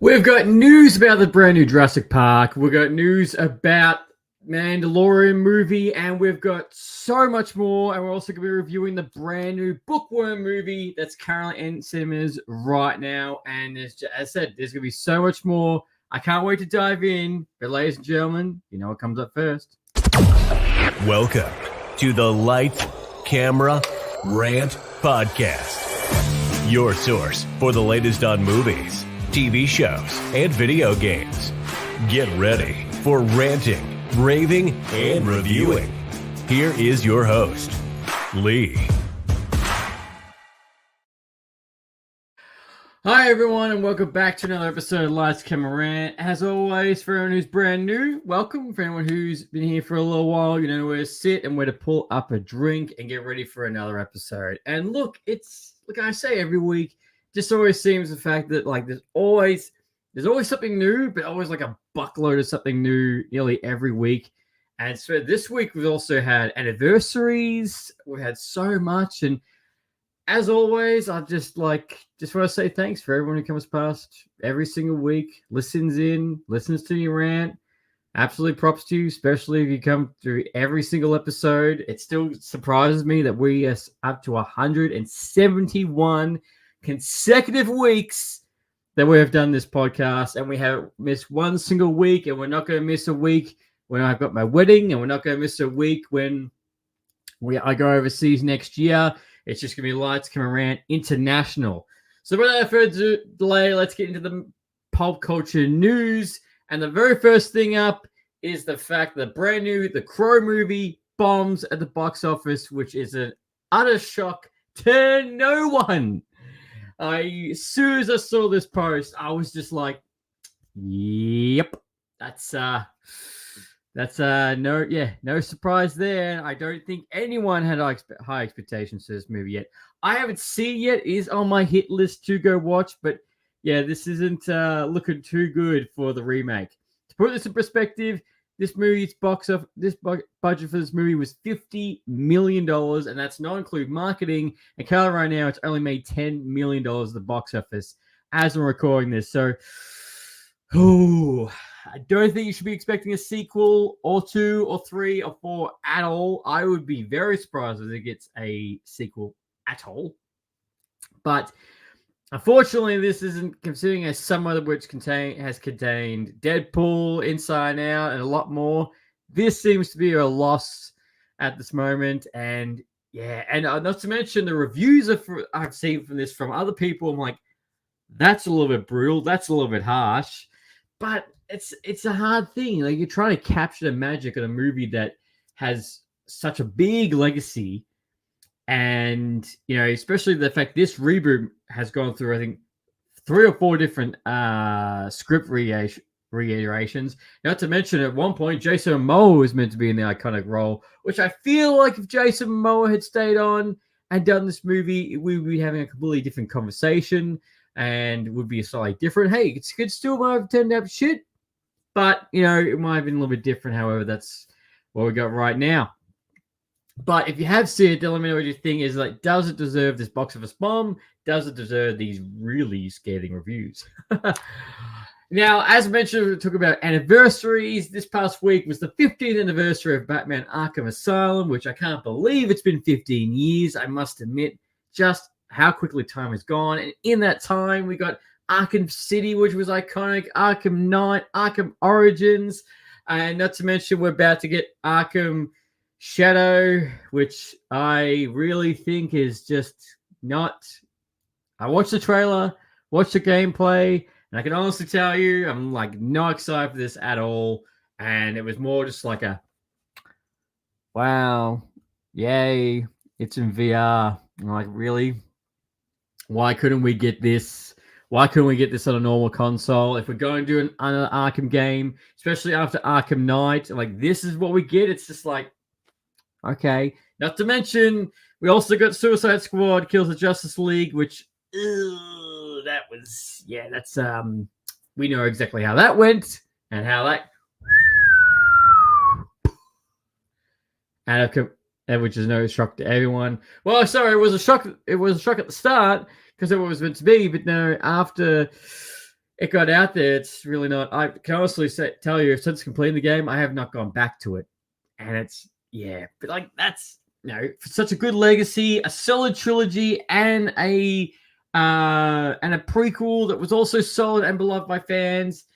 We've got news about the brand new Jurassic Park. We've got news about Mandalorian movie, and we've got so much more. And we're also going to be reviewing the brand new Bookworm movie that's currently in cinemas right now. And as I said, there's going to be so much more. I can't wait to dive in. But ladies and gentlemen, you know what comes up first. Welcome to the Light, Camera, Rant Podcast. Your source for the latest on movies, TV shows, and video games. Get ready for ranting, raving, and reviewing. Here is your host, Lee. Hi everyone, and welcome back to another episode of Lights, Camera, Rant. As always, for anyone who's brand new, welcome. For anyone who's been here for a little while, you know where to sit and where to pull up a drink and get ready for another episode. And look, it's like I say every week, just always seems the fact that like there's always something new, but always like a buckload of something new nearly every week. And so this week we've also had anniversaries. We've had so much, and as always, I just want to say thanks for everyone who comes past every single week, listens to your rant. Absolutely props to you, especially if you come through every single episode. It still surprises me that we are up to 171 consecutive weeks that we have done this podcast, and we have missed one single week, and we're not going to miss a week when I've got my wedding, and we're not going to miss a week when I go overseas next year. It's just going to be Lights, Camera, Rant International. So without further delay, let's get into the pop culture news. And the very first thing up is the fact that brand new The Crow movie bombs at the box office, which is an utter shock to no one. As soon as I saw this post, I was just like, yep, that's no surprise there. I don't think anyone had high expectations for this movie yet. I haven't seen it yet. It is on my hit list to go watch, but yeah, this isn't looking too good for the remake. To put this in perspective, this movie's budget for this movie was $50 million, and that's not include marketing. And currently right now, it's only made $10 million at the box office as I'm recording this. So, I don't think you should be expecting a sequel or 2 or 3 or 4 at all. I would be very surprised if it gets a sequel at all. But unfortunately, this isn't, considering as some of which has contained Deadpool, Inside Out, and a lot more. This seems to be a loss at this moment. And yeah, and not to mention the reviews I've seen from this from other people. I'm like, that's a little bit brutal. That's a little bit harsh. But it's a hard thing. Like, you're trying to capture the magic of a movie that has such a big legacy. And, you know, especially the fact this reboot has gone through, I think, 3 or 4 different script reiterations. Not to mention, at one point, Jason Momoa was meant to be in the iconic role, which I feel like if Jason Momoa had stayed on and done this movie, we would be having a completely different conversation and would be slightly different. Hey, it could still might have turned out shit, but, you know, it might have been a little bit different. However, that's what we got right now. But if you have seen it, then let me know what you think. Is like, does it deserve this box office bomb? Does it deserve these really scathing reviews? Now, as mentioned, we talk about anniversaries. This past week was the 15th anniversary of Batman Arkham Asylum, which I can't believe it's been 15 years. I must admit just how quickly time has gone. And in that time, we got Arkham City, which was iconic, Arkham Knight, Arkham Origins, and not to mention we're about to get Arkham Shadow, which I really think is just not... I watched the trailer, watched the gameplay, and I can honestly tell you I'm like not excited for this at all. And it was more just like a, wow, yay, it's in VR. I'm like, really? Why couldn't we get this? Why couldn't we get this on a normal console? If we're going to do another Arkham game, especially after Arkham Knight, like, this is what we get. It's just like, okay. Not to mention, we also got Suicide Squad Kills the Justice League, which, that was, yeah, that's, we know exactly how that went and how that, and which is no shock to everyone. Well, sorry, it was a shock. It was a shock at the start because it was meant to be, but no, after it got out there. It's really not. I can honestly tell you, since completing the game, I have not gone back to it, and it's but like that's for such a good legacy, a solid trilogy, and a prequel that was also solid and beloved by fans.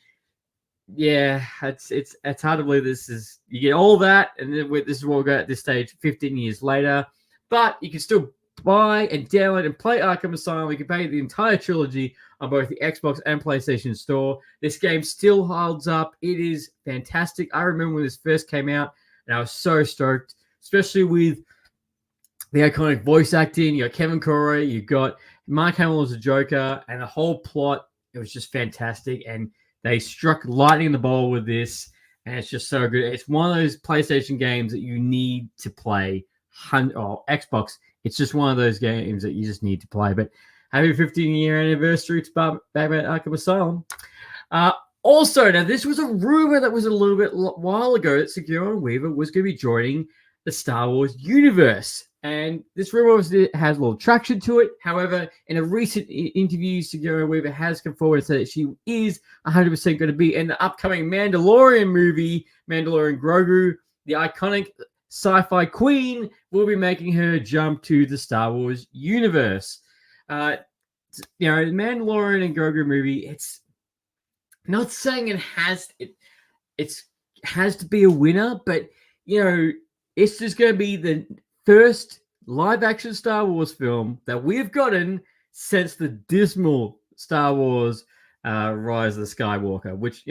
Yeah, it's hard to believe this is you get all that, and then this is what we got at this stage, 15 years later. But you can still buy and download and play Arkham Asylum. You can pay the entire trilogy on both the Xbox and PlayStation Store. This game still holds up. It is fantastic. I remember when this first came out, and I was so stoked, especially with the iconic voice acting. You got Kevin Conroy, you got Mark Hamill as a Joker, and the whole plot. It was just fantastic, and they struck lightning in the bowl with this, and it's just so good. It's one of those PlayStation games that you need to play. Or Xbox, it's just one of those games that you just need to play. But happy 15-year anniversary to Batman Arkham Asylum. Also, now this was a rumor that was a little bit while ago that Sigourney Weaver was going to be joining the Star Wars universe. And this rumor has a little traction to it. However, in a recent interview, Sigourney Weaver has come forward and said that she is 100% going to be in the upcoming Mandalorian movie, Mandalorian Grogu. The iconic sci-fi queen will be making her jump to the Star Wars universe. The Mandalorian and Grogu movie, it's not saying it has to be a winner, but, it's just going to be the first live-action Star Wars film that we've gotten since the dismal Star Wars Rise of the Skywalker, which,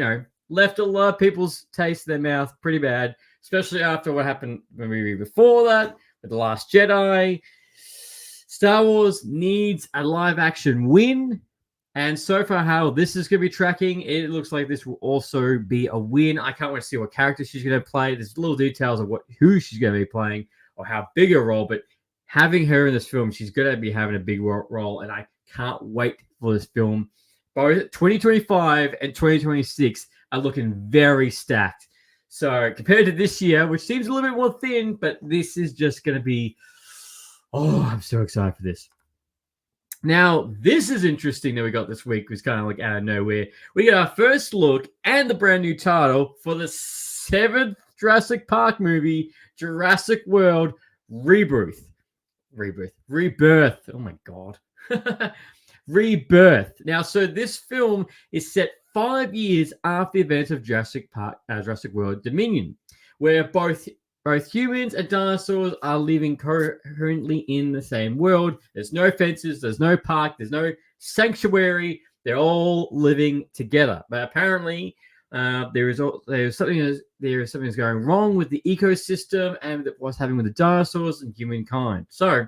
left a lot of people's taste in their mouth pretty bad, especially after what happened the movie before that, with The Last Jedi. Star Wars needs a live-action win, and so far how this is going to be tracking, it looks like this will also be a win. I can't wait to see what character she's going to play. There's little details of who she's going to be playing or how big a role, but having her in this film, she's going to be having a big role, and I can't wait for this film. Both 2025 and 2026 are looking very stacked. So compared to this year, which seems a little bit more thin, but this is just going to be, I'm so excited for this. Now, this is interesting that we got this week. It was kind of like out of nowhere. We got our first look and the brand new title for the 7th Jurassic Park movie, Jurassic World Rebirth. Oh my God. Rebirth. Now, so this film is set 5 years after the events of Jurassic World Dominion, where both humans and dinosaurs are living currently in the same world. There's no fences, there's no park, there's no sanctuary. They're all living together. But apparently, there is something that's going wrong with the ecosystem and what's happening with the dinosaurs and humankind. So,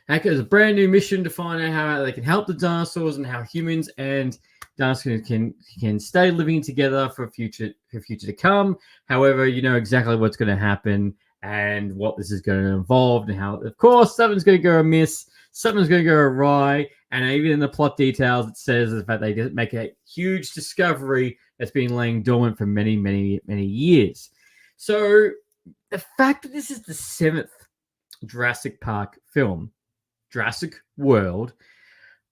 there's a brand new mission to find out how they can help the dinosaurs and how humans and dinosaurs can stay living together for future to come. However, you know exactly what's going to happen and what this is going to involve, and how, of course, something's going to go amiss, something's going to go awry, and even in the plot details, it says the fact they didn't make a huge discovery that's been laying dormant for many, many, many years. So the fact that this is the 7th Jurassic Park film, Jurassic World,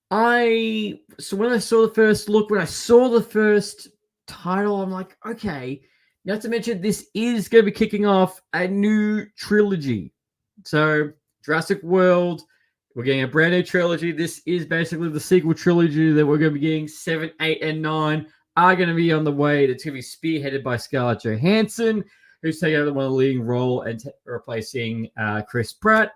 when I saw the first title, I'm like, okay, not to mention this is going to be kicking off a new trilogy. So Jurassic World, we're getting a brand new trilogy. This is basically the sequel trilogy that we're going to be getting. 7, 8, and 9 are going to be on the way. It's going to be spearheaded by Scarlett Johansson, who's taking over one of the leading role and replacing Chris Pratt.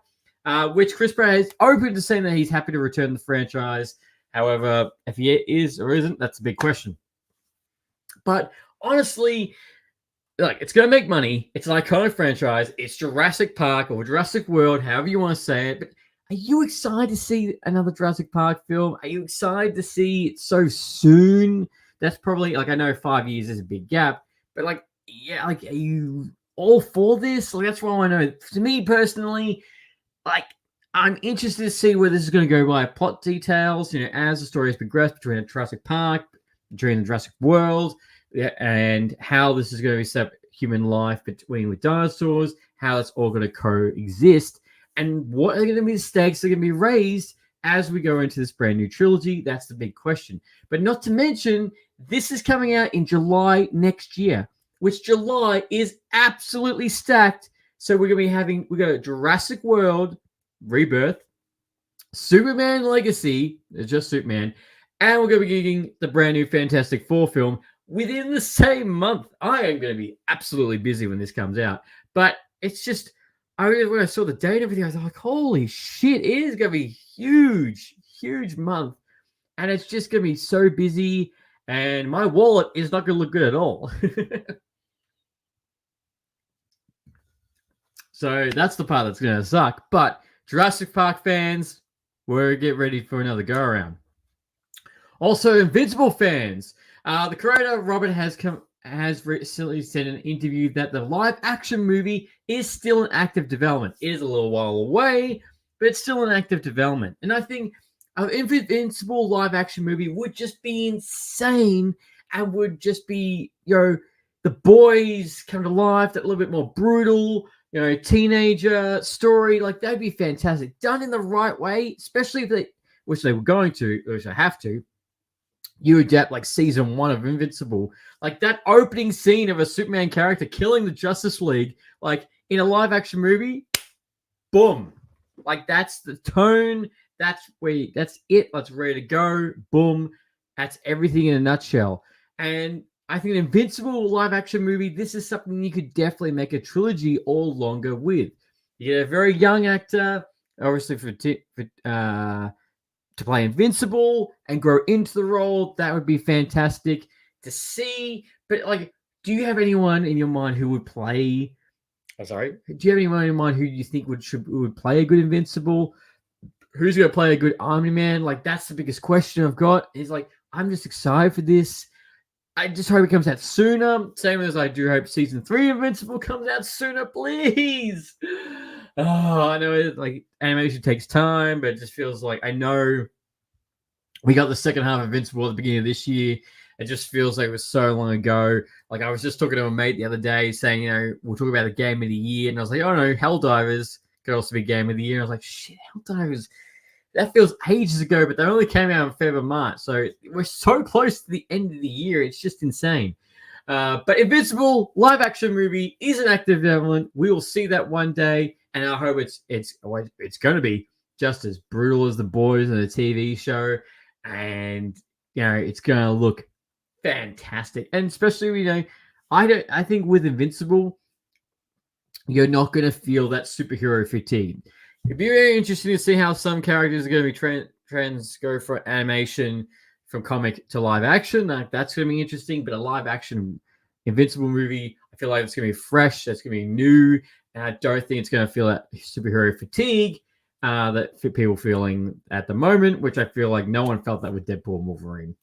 Which Chris Pratt is open to saying that he's happy to return the franchise. However, if he is or isn't, that's a big question. But honestly, it's going to make money. It's an iconic franchise. It's Jurassic Park or Jurassic World, however you want to say it. But are you excited to see another Jurassic Park film? Are you excited to see it so soon? That's probably, I know 5 years is a big gap, but are you all for this? That's what I want to know. To me personally, I'm interested to see where this is going to go by plot details, as the story has progressed between Jurassic Park, between the Jurassic World, and how this is going to be set up human life with dinosaurs, how it's all going to coexist, and what are going to be the stakes that are going to be raised as we go into this brand new trilogy? That's the big question. But not to mention, this is coming out in July next year, which July is absolutely stacked. So we're going to be we got Jurassic World, Rebirth, Superman Legacy, just Superman, and we're going to be getting the brand new Fantastic Four film within the same month. I am going to be absolutely busy when this comes out. But it's just, when I saw the date and everything, I was like, holy shit, it is going to be huge, huge month. And it's just going to be so busy. And my wallet is not going to look good at all. So that's the part that's going to suck. But Jurassic Park fans, we're get ready for another go around. Also, Invincible fans, the creator Robert has recently said in an interview that the live action movie is still in active development. It is a little while away, but it's still in active development. And I think an Invincible live action movie would just be insane and would just be, the boys come to life, that little bit more brutal, teenager story. Like, that'd be fantastic. Done in the right way, especially if which they were going to, which they have to, you adapt like season 1 of Invincible. Like that opening scene of a Superman character killing the Justice League, like in a live action movie, boom. Like that's the tone. That's it. That's ready to go. Boom. That's everything in a nutshell. And I think an Invincible live action movie, this is something you could definitely make a trilogy or longer with. You get a very young actor, obviously to play Invincible and grow into the role. That would be fantastic to see. But like, do you have anyone in your mind who would play? Do you have anyone in mind who you think would play a good Invincible? Who's going to play a good Army Man? Like, that's the biggest question I've got. Is like, I'm just excited for this. I just hope it comes out sooner. Same as I do hope season 3 of Invincible comes out sooner, please. Oh, I know like animation takes time, but it just feels like I know we got the second half of Invincible at the beginning of this year. It just feels like it was so long ago. Like I was just talking to a mate the other day saying, we'll talk about the game of the year. And I was like, oh no, Helldivers could also be game of the year. And I was like, shit, Helldivers, that feels ages ago, but they only came out in February, March. So we're so close to the end of the year. It's just insane. But Invincible live action movie is an active development. We will see that one day. And I hope it's going to be just as brutal as The Boys and the TV show. And, it's going to look fantastic. And especially, I think with Invincible, you're not going to feel that superhero fatigue. It'd be very interesting to see how some characters are going to be go for animation from comic to live action. Like, that's going to be interesting. But a live action Invincible movie, I feel like it's going to be fresh. It's going to be new. And I don't think it's going to feel that superhero fatigue that people feeling at the moment, which I feel like no one felt that with Deadpool and Wolverine.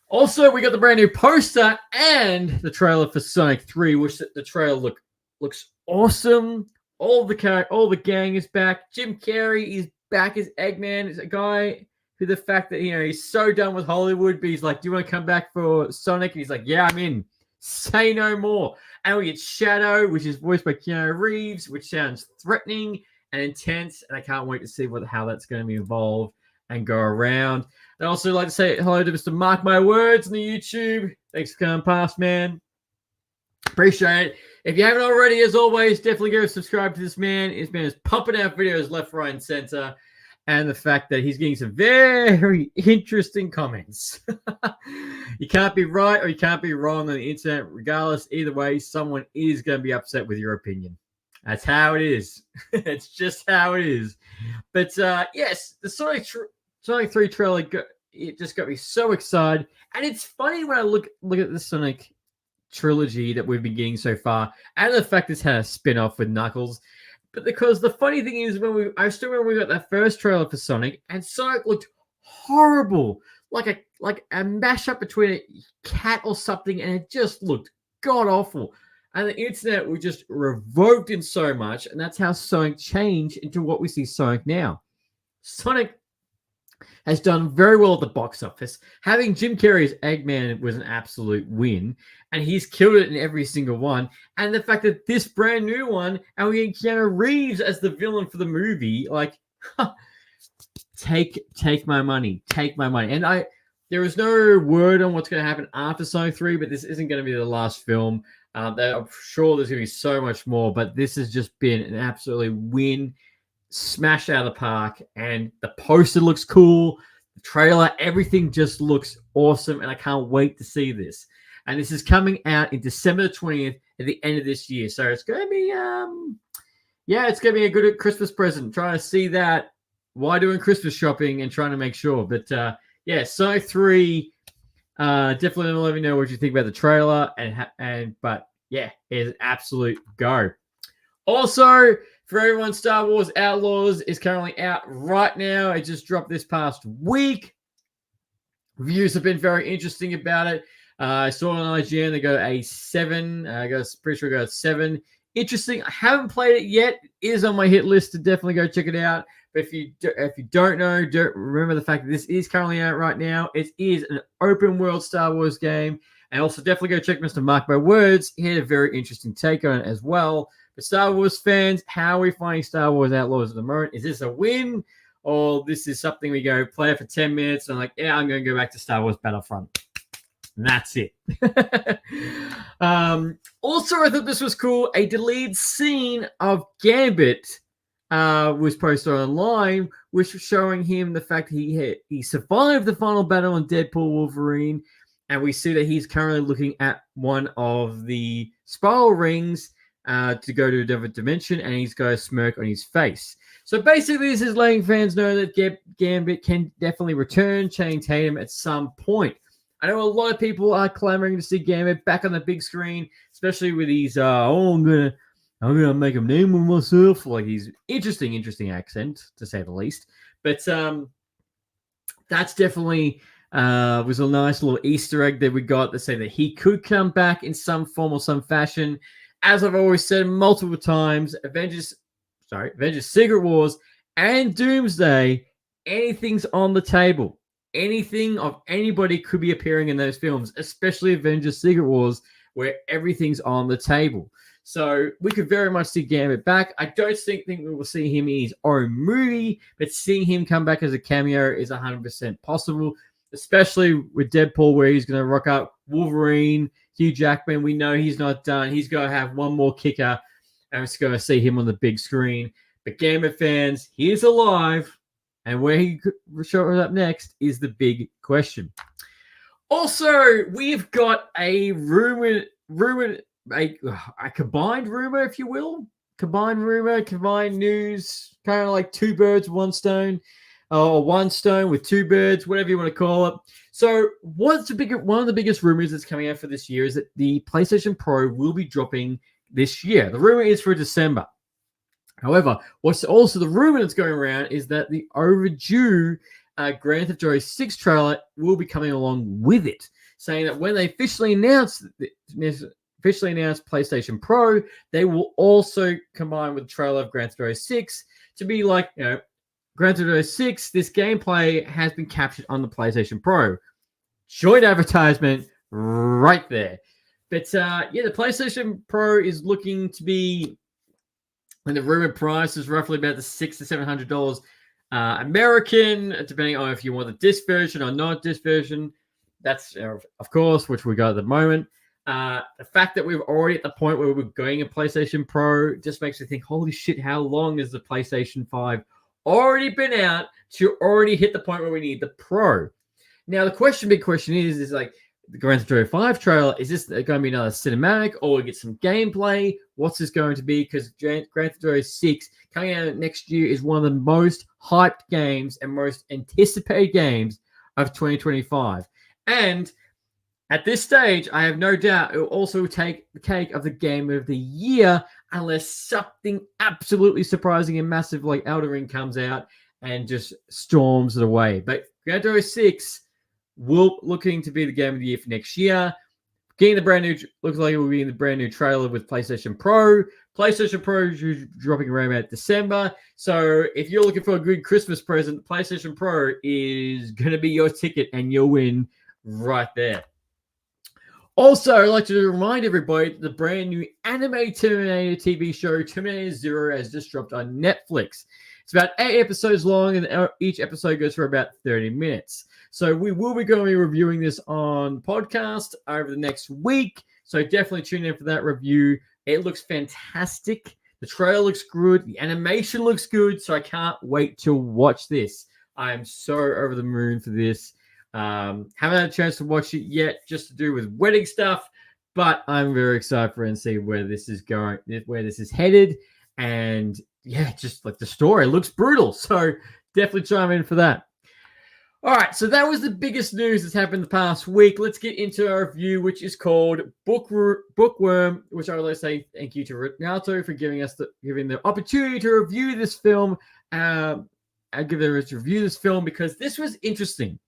Also, we got the brand new poster and the trailer for Sonic 3, which the trailer looks awesome. All the gang is back. Jim Carrey is back as Eggman. Is a guy who the fact that he's so done with Hollywood, but he's like, "Do you want to come back for Sonic?" And he's like, "Yeah, I'm in. Say no more." And we get Shadow, which is voiced by Keanu Reeves, which sounds threatening and intense, and I can't wait to see how that's going to be evolved and go around. I'd also like to say hello to Mr. Mark My Words on the YouTube. Thanks for coming past, man. Appreciate it. If you haven't already, as always, definitely go subscribe to this man. This man is pumping out videos left, right, and center. And the fact that he's getting some very interesting comments. You can't be right or you can't be wrong on the internet. Regardless, either way, someone is going to be upset with your opinion. That's how it is. It's just how it is. But yes, the Sonic 3 trailer, it just got me so excited. And it's funny when I look at the Sonic trilogy that we've been getting so far, and the fact it's had a spin-off with Knuckles. But because the funny thing is, I still remember we got that first trailer for Sonic, and Sonic looked horrible, like a mashup between a cat or something, and it just looked god awful. And the internet was just revoked in so much, and that's how Sonic changed into what we see Sonic now. Sonic has done very well at the box office. Having Jim Carrey as Eggman was an absolute win, and he's killed it in every single one. And the fact that this brand new one, and we get Keanu Reeves as the villain for the movie, like, take my money. Take my money. And there is no word on what's going to happen after Sonic 3, but this isn't going to be the last film. I'm sure there's going to be so much more, but this has just been an absolutely smash out of the park. And the poster looks cool. The trailer, everything just looks awesome, and I can't wait to see this. And this is coming out in December the 20th at the end of this year. So it's going to be, it's going to be a good Christmas present. Trying to see that while doing Christmas shopping and trying to make sure. But Sonic 3, definitely let me know what you think about the trailer. But it's an absolute go. Also, for everyone, Star Wars Outlaws is currently out right now. It just dropped this past week. Reviews have been very interesting about it. I saw it on IGN. They go a 7. Pretty sure it got 7. Interesting. I haven't played it yet. It is on my hit list to definitely go check it out. But if you don't know, don't remember the fact that this is currently out right now. It is an open world Star Wars game. And also definitely go check Mr. Mark My Words. He had a very interesting take on it as well. But Star Wars fans, how are we finding Star Wars Outlaws at the moment? Is this a win? Or this is something we go play it for 10 minutes and I'm going to go back to Star Wars Battlefront. And that's it. Also, I thought this was cool. A deleted scene of Gambit was posted online, which was showing him the fact he survived the final battle on Deadpool Wolverine. And we see that he's currently looking at one of the spiral rings to go to a different dimension, and he's got a smirk on his face. So basically, this is letting fans know that Gambit can definitely return Channing Tatum at some point. I know a lot of people are clamoring to see Gambit back on the big screen, especially with his I'm gonna make a name of myself. Like his interesting accent, to say the least. But that's definitely was a nice little Easter egg that we got to say that he could come back in some form or some fashion. As I've always said multiple times, Avengers Secret Wars and Doomsday, anything's on the table. Anything of anybody could be appearing in those films, especially Avengers Secret Wars, where everything's on the table. So we could very much see Gambit back. I don't think we will see him in his own movie, but seeing him come back as a cameo is 100% possible, especially with Deadpool, where he's going to rock up Wolverine, Hugh Jackman. We know he's not done. He's going to have one more kicker, and we're going to see him on the big screen. But Gambit fans, he is alive. And where he could show up next is the big question. Also, we've got a a combined rumor, if you will. Combined news, kind of like two birds, one stone, or one stone with two birds, whatever you want to call it. So one of the biggest rumors that's coming out for this year is that the PlayStation Pro will be dropping this year. The rumor is for December. However, what's also the rumor that's going around is that the overdue Grand Theft Auto 6 trailer will be coming along with it, saying that when they officially announce PlayStation Pro, they will also combine with the trailer of Grand Theft Auto 6 to be like, Grand Theft Auto 6, this gameplay has been captured on the PlayStation Pro. Joint advertisement right there. But the PlayStation Pro is looking to be, and the rumored price is roughly about the $600 to $700 American, depending on if you want the disc version or not disc version. That's, of course, which we got at the moment. The fact that we're already at the point where we're going a PlayStation Pro just makes me think, holy shit, how long has the PlayStation 5 already been out to already hit the point where we need the Pro? Now, the big question is like, the Grand Theft Auto 5 trailer, is this going to be another cinematic, or we get some gameplay? What's this going to be? Because Grand Theft Auto 6 coming out next year is one of the most hyped games and most anticipated games of 2025. And at this stage, I have no doubt it will also take the cake of the game of the year, unless something absolutely surprising and massive like Elden Ring comes out and just storms it away. But Grand Theft Auto 6 will looking to be the game of the year for next year. Getting the brand new, looks like it will be in the brand new trailer with PlayStation Pro. PlayStation Pro is dropping around about December. So if you're looking for a good Christmas present, PlayStation Pro is going to be your ticket and you'll win right there. Also, I'd like to remind everybody that the brand new anime Terminator TV show, Terminator Zero, has just dropped on Netflix. It's about 8 episodes long, and each episode goes for about 30 minutes. So we will be going to be reviewing this on podcast over the next week. So definitely tune in for that review. It looks fantastic. The trailer looks good. The animation looks good. So I can't wait to watch this. I am so over the moon for this. Haven't had a chance to watch it yet, just to do with wedding stuff. But I'm very excited for it and see where this is going, where this is headed. And yeah, just like the story looks brutal. So definitely chime in for that. All right, so that was the biggest news that's happened the past week. Let's get into our review, which is called Bookworm, which I would like to say thank you to Renato for giving the opportunity to review this film. I give them a review this film because this was interesting.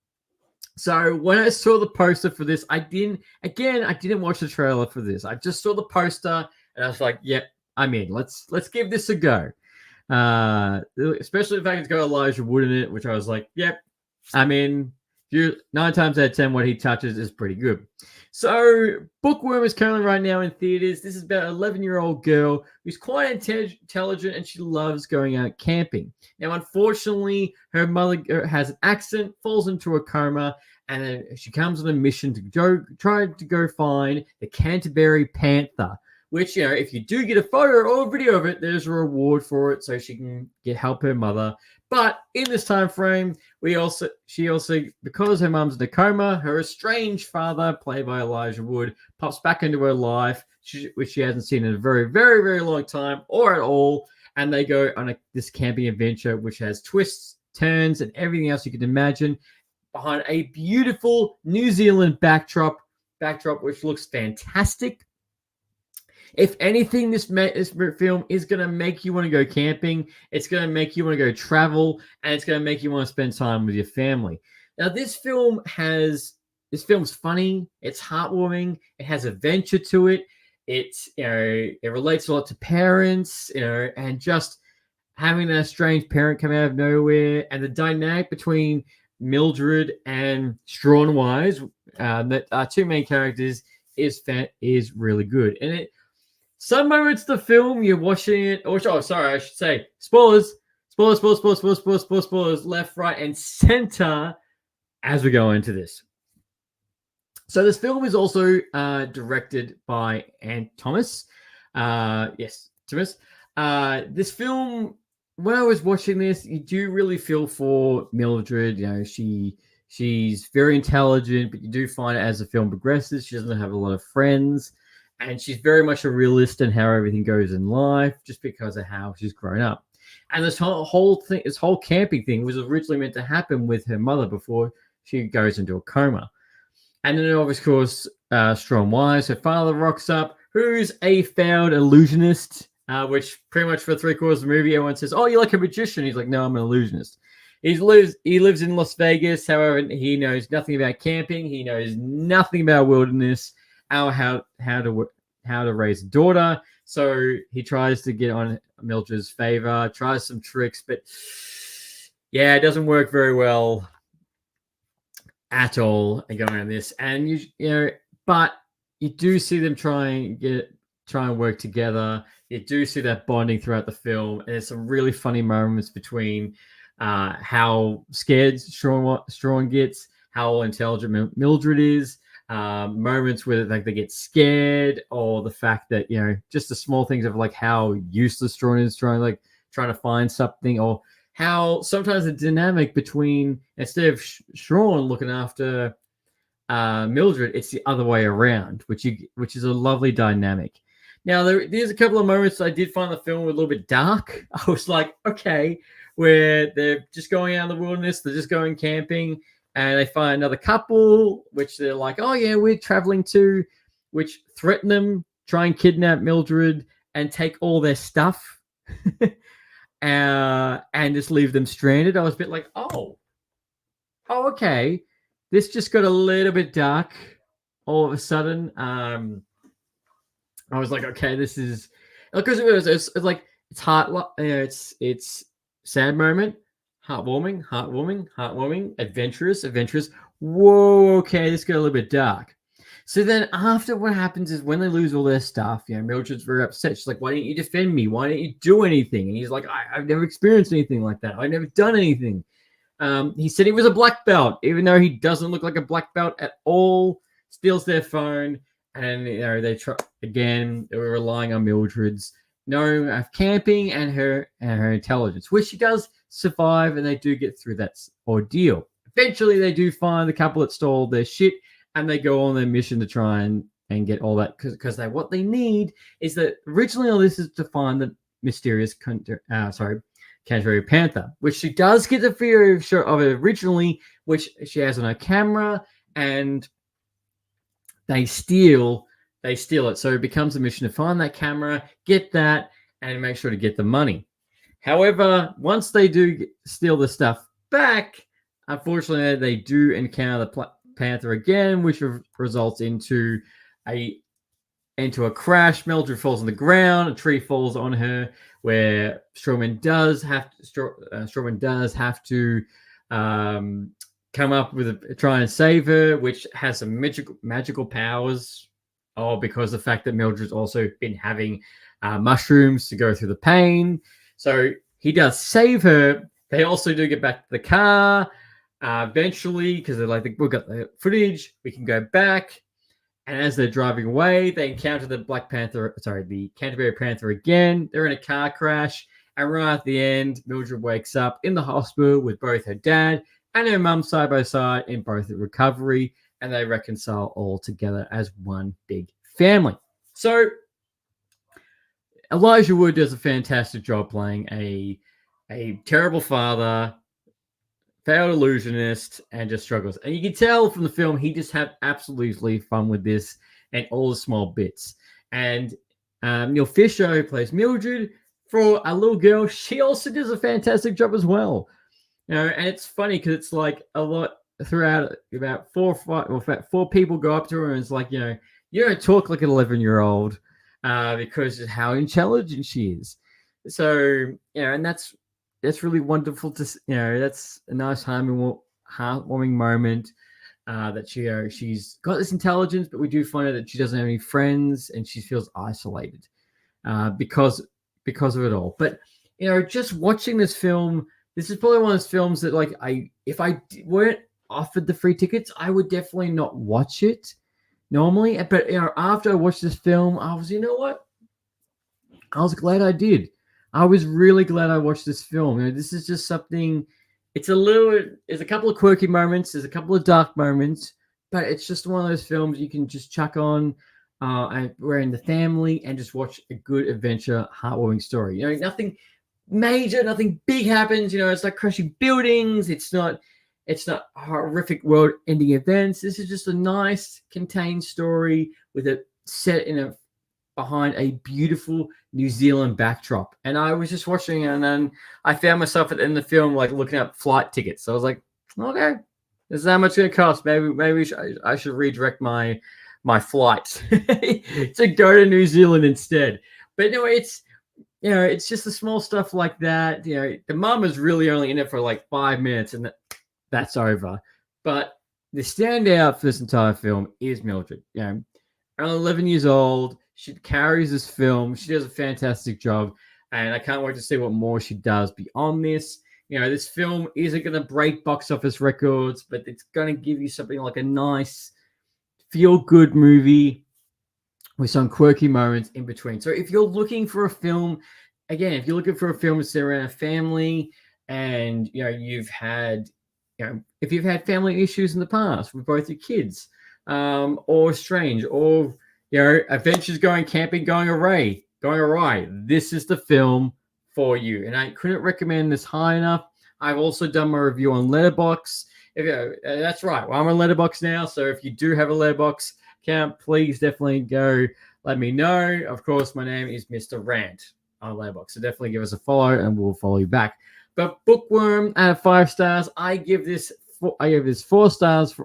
So when I saw the poster for this, I didn't watch the trailer for this. I just saw the poster and I was like, yep, I'm in. Let's give this a go. Especially the fact it's got Elijah Wood in it, which I was like, yep, I'm in. 9 times out of 10, what he touches is pretty good. So Bookworm is currently right now in theaters. This is about an 11-year-old girl who's quite intelligent and she loves going out camping. Now, unfortunately, her mother has an accident, falls into a coma, and then she comes on a mission to try to go find the Canterbury Panther, which, if you do get a photo or a video of it, there's a reward for it so she can help her mother. But in this time frame, she also, because her mum's in a coma, her estranged father, played by Elijah Wood, pops back into her life, which she hasn't seen in a very, very, very long time or at all. And they go on this camping adventure, which has twists, turns, and everything else you can imagine, behind a beautiful New Zealand backdrop, which looks fantastic. If anything, this film is going to make you want to go camping. It's going to make you want to go travel, and it's going to make you want to spend time with your family. Now, this film's funny. It's heartwarming. It has adventure to it. It relates a lot to parents, and just having that strange parent come out of nowhere, and the dynamic between Mildred and Strawn that are two main characters is really good. And some moments of the film, you're watching it, I should say, spoilers, left, right, and center as we go into this. So this film is also directed by Thomas. Yes, Thomas. This film, when I was watching this, you do really feel for Mildred. She's very intelligent, but you do find as the film progresses, she doesn't have a lot of friends. And she's very much a realist in how everything goes in life, just because of how she's grown up. And this whole camping thing was originally meant to happen with her mother before she goes into a coma. And then, of course, Strawn, her father, rocks up, who's a failed illusionist, which pretty much for 3/4 of the movie, everyone says, "Oh, you're like a magician." He's like, "No, I'm an illusionist." He lives in Las Vegas. However, he knows nothing about camping. He knows nothing about wilderness. How to raise a daughter. So he tries to get on Mildred's favor, tries some tricks, but yeah, it doesn't work very well at all going on this. And but you do see them try and work together. You do see that bonding throughout the film, and there's some really funny moments between how scared Strawn gets, how intelligent Mildred is. Moments where they get scared, or the fact that just the small things of like how useless Strawn is trying to find something, or how sometimes the dynamic between, instead of Strawn looking after Mildred, it's the other way around, which is a lovely dynamic. Now there's a couple of moments I did find the film a little bit dark. I was like, okay, where they're just going out in the wilderness, they're just going camping. And they find another couple, which they're like, "Oh yeah, we're traveling to," which threaten them, try and kidnap Mildred and take all their stuff, and just leave them stranded. I was a bit like, "Oh, okay." This just got a little bit dark all of a sudden. I was like, "Okay, this is," because it's like it's hard. It's sad moment. Heartwarming, adventurous. Whoa, okay, this got a little bit dark. So then after what happens is when they lose all their stuff, Mildred's very upset. She's like, why didn't you defend me? Why didn't you do anything? And he's like, I've never experienced anything like that. I've never done anything. He said he was a black belt, even though he doesn't look like a black belt at all. Steals their phone, and they try again. They were relying on Mildred's knowing of camping and her intelligence, which she does survive, and they do get through that ordeal. Eventually, they do find the couple that stole their shit, and they go on their mission to try and get all that because what they need is that originally all this is to find the mysterious Canterbury Panther, which she does get the fear of it originally, which she has on her camera, and they steal it. So it becomes a mission to find that camera, get that, and make sure to get the money. However, once they do steal the stuff back, unfortunately, they do encounter the Panther again, which results into a crash. Mildred falls on the ground. A tree falls on her, where Strawn does have to come up with try and save her, which has some magical powers. Because the fact that Mildred's also been having mushrooms to go through the pain. So he does save her. They also do get back to the car eventually because they're like, we've got the footage. We can go back. And as they're driving away, they encounter the Canterbury Panther again. They're in a car crash. And right at the end, Mildred wakes up in the hospital with both her dad and her mum side by side in both the recovery. And they reconcile all together as one big family. So Elijah Wood does a fantastic job playing a terrible father, failed illusionist, and just struggles. And you can tell from the film, he just had absolutely fun with this and all the small bits. And Neil Fisher, who plays Mildred, for a little girl, she also does a fantastic job as well. And it's funny because it's like a lot throughout, about 4 or 5, 4 people go up to her and it's like, you don't talk like an 11-year-old because of how intelligent she is. So, and that's really wonderful to, that's a nice heartwarming moment that she's got this intelligence, but we do find out that she doesn't have any friends and she feels isolated because of it all. But, just watching this film, this is probably one of those films that, like, if I weren't offered the free tickets, I would definitely not watch it normally. But after I watched this film, I was, I was glad I did. I was really glad I watched this film. This is just something. There's a couple of quirky moments, there's a couple of dark moments, but it's just one of those films you can just chuck on and we're in the family and just watch a good adventure, heartwarming story. Nothing major, nothing big happens. It's not crashing buildings. It's not horrific world-ending events. This is just a nice, contained story with it set behind a beautiful New Zealand backdrop. And I was just watching it, and then I found myself at the end of the film, like, looking up flight tickets. So I was like, okay, this is how much it's going to cost. Maybe I should redirect my flight to go to New Zealand instead. But no, it's just the small stuff like that. The mum is really only in it for like 5 minutes, and that's over. But the standout for this entire film is Mildred. Only 11 years old. She carries this film. She does a fantastic job. And I can't wait to see what more she does beyond this. This film isn't going to break box office records, but it's going to give you something like a nice, feel-good movie with some quirky moments in between. So if you're looking for a film, again, to sit around a family and, you've had, if you've had family issues in the past with both your kids, or estranged, or adventures going camping, going awry. This is the film for you, and I couldn't recommend this high enough. I've also done my review on Letterboxd. That's right. Well, I'm on Letterboxd now, so if you do have a Letterboxd account, please definitely go. Let me know. Of course, my name is Mr. Rant on Letterboxd, so definitely give us a follow, and we'll follow you back. But Bookworm out of 5 stars. I give this 4 stars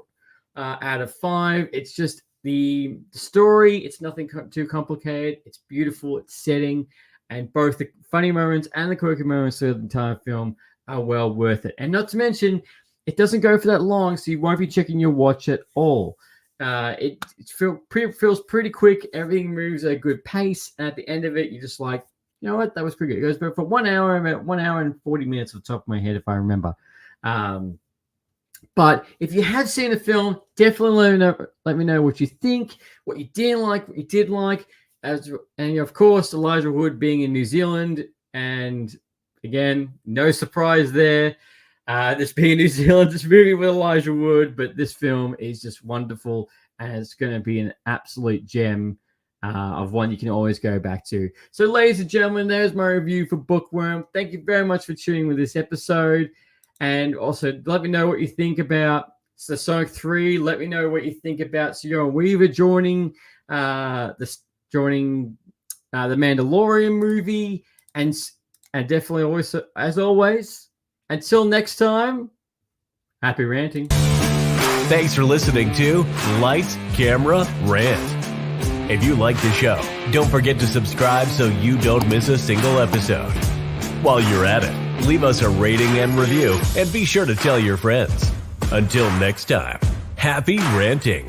out of 5. It's just the story. It's nothing too complicated. It's beautiful. It's setting, and both the funny moments and the quirky moments of the entire film are well worth it. And not to mention, it doesn't go for that long, so you won't be checking your watch at all. feels pretty quick. Everything moves at a good pace. And at the end of it, you're just like, you know what? That was pretty good. It goes for 1 hour, about 1 hour and 40 minutes off the top of my head, if I remember. But if you have seen the film, definitely let me know what you think, what you didn't like, what you did like. And of course, Elijah Wood being in New Zealand. And again, no surprise there. This being New Zealand, this movie with Elijah Wood, but this film is just wonderful, and it's going to be an absolute gem of one you can always go back to. So, ladies and gentlemen, there's my review for Bookworm. Thank you very much for tuning with this episode, and also let me know what you think about Sonic 3. Let me know what you think about Sigourney Weaver joining the Mandalorian movie, and definitely also, as always. Until next time, happy ranting. Thanks for listening to Lights, Camera, Rant. If you like the show, don't forget to subscribe so you don't miss a single episode. While you're at it, leave us a rating and review, and be sure to tell your friends. Until next time, happy ranting.